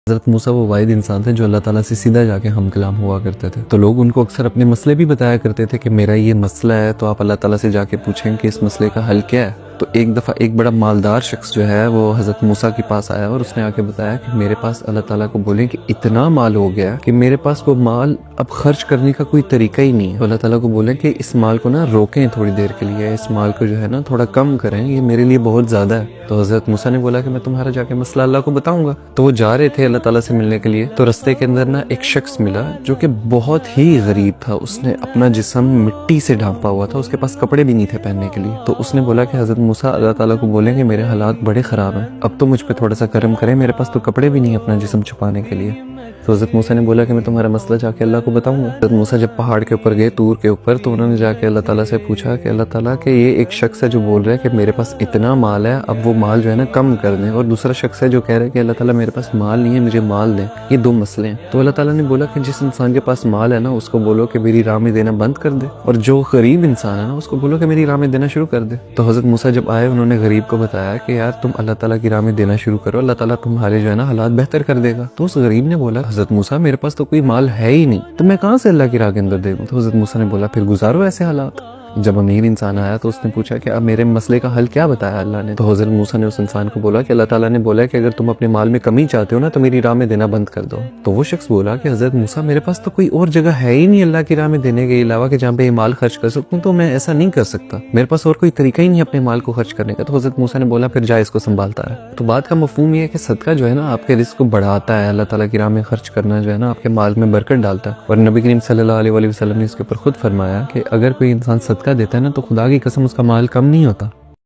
حضرت موسیٰ وہ واحد انسان تھے جو اللہ تعالیٰ سے سیدھا جا کے ہم کلام ہوا کرتے تھے، تو لوگ ان کو اکثر اپنے مسئلے بھی بتایا کرتے تھے کہ میرا یہ مسئلہ ہے تو آپ اللہ تعالیٰ سے جا کے پوچھیں کہ اس مسئلے کا حل کیا ہے۔ تو ایک دفعہ ایک بڑا مالدار شخص جو ہے وہ حضرت موسیٰ کے پاس آیا اور اس نے آ کے بتایا کہ میرے پاس اللہ تعالیٰ کو بولیں کہ اتنا مال ہو گیا کہ میرے پاس وہ مال اب خرچ کرنے کا کوئی طریقہ ہی نہیں ہے، تو اللہ تعالیٰ کو بولیں کہ اس مال کو نا روکیں تھوڑی دیر کے لیے، اس مال کو جو ہے نا تھوڑا کم کریں، یہ میرے لیے بہت زیادہ ہے۔ تو حضرت موسیٰ نے بولا کہ میں تمہارا جا کے مسئلہ اللہ کو بتاؤں گا۔ تو وہ جا رہے تھے اللہ تعالیٰ سے ملنے کے لیے، تو رستے کے اندر نا ایک شخص ملا جو کہ بہت ہی غریب تھا، اس نے اپنا جسم مٹی سے ڈھانپا ہوا تھا، اس کے پاس کپڑے بھی نہیں تھے پہننے کے لیے۔ تو اس نے بولا کہ حضرت موسیٰ اللہ تعالیٰ کو بولیں کہ میرے حالات بڑے خراب ہیں، اب تو مجھ پہ تھوڑا سا کرم کریں، میرے پاس تو کپڑے بھی نہیں اپنا جسم چھپانے کے لیے۔ تو حضرت موسیٰ نے بولا کہ میں تمہارا مسئلہ جا کے اللہ کو بتاؤں گا۔ حضرت موسیٰ جب پہاڑ کے اوپر گئے، طور کے اوپر، تو انہوں نے جا کے اللہ تعالیٰ سے پوچھا کہ اللہ تعالیٰ کہ یہ ایک شخص ہے جو بول رہا ہے کہ میرے پاس اتنا مال ہے، اب وہ مال جو ہے نا کم کر دیں، اور دوسرا شخص ہے جو کہہ رہا ہے کہ اللہ تعالیٰ میرے پاس مال نہیں ہے، مجھے مال دیں، یہ دو مسئلے ہیں۔ تو اللہ تعالیٰ نے بولا کہ جس انسان کے پاس مال ہے نا اس کو بولو کہ میری راہ میں دینا بند کر دے، اور جو غریب انسان ہے نا اس کو بولو کہ میری راہ میں دینا شروع کر دے۔ تو حضرت موسیٰ جب آئے، انہوں نے غریب کو بتایا کہ یار تم اللہ تعالیٰ کی راہ میں دینا شروع کرو، اللہ تعالیٰ تمہارے جو ہے نا حالات بہتر کر دے گا۔ تو اس غریب نے بولا حضرت موسیٰ میرے پاس تو کوئی مال ہے ہی نہیں، تو میں کہاں سے اللہ کی راہ کے اندر دے دوں؟ تو حضرت موسیٰ نے بولا پھر گزارو ایسے حالات۔ جب امیر انسان آیا تو اس نے پوچھا کہ اب میرے مسئلے کا حل کیا بتایا اللہ نے؟ تو حضرت موسیٰ نے اس انسان کو بولا کہ اللہ تعالیٰ نے بولا کہ اگر تم اپنے مال میں کمی چاہتے ہو نا تو میری راہ میں دینا بند کر دو۔ تو وہ شخص بولا کہ حضرت موسیٰ میرے پاس تو کوئی اور جگہ ہے ہی نہیں اللہ کی راہ میں دینے کے علاوہ کہ جہاں پہ یہ مال خرچ کر سکوں، تو میں ایسا نہیں کر سکتا، میرے پاس اور کوئی طریقہ ہی نہیں اپنے مال کو خرچ کرنے کا۔ تو حضرت موسیٰ نے بولا پھر جا اس کو سنبھالتا ہے۔ تو بات کا مفہوم یہ ہے کہ صدقہ جو ہے نا آپ کے رزق کو بڑھاتا ہے، اللہ تعالیٰ کی راہ میں خرچ کرنا جو ہے نا آپ کے مال میں برکت ڈالتا ہے، اور نبی کریم صلی اللہ علیہ وسلم نے اس کے اوپر خود فرمایا کہ اگر کوئی انسان صدقہ دیتا ہے نا تو خدا کی قسم اس کا مال کم نہیں ہوتا۔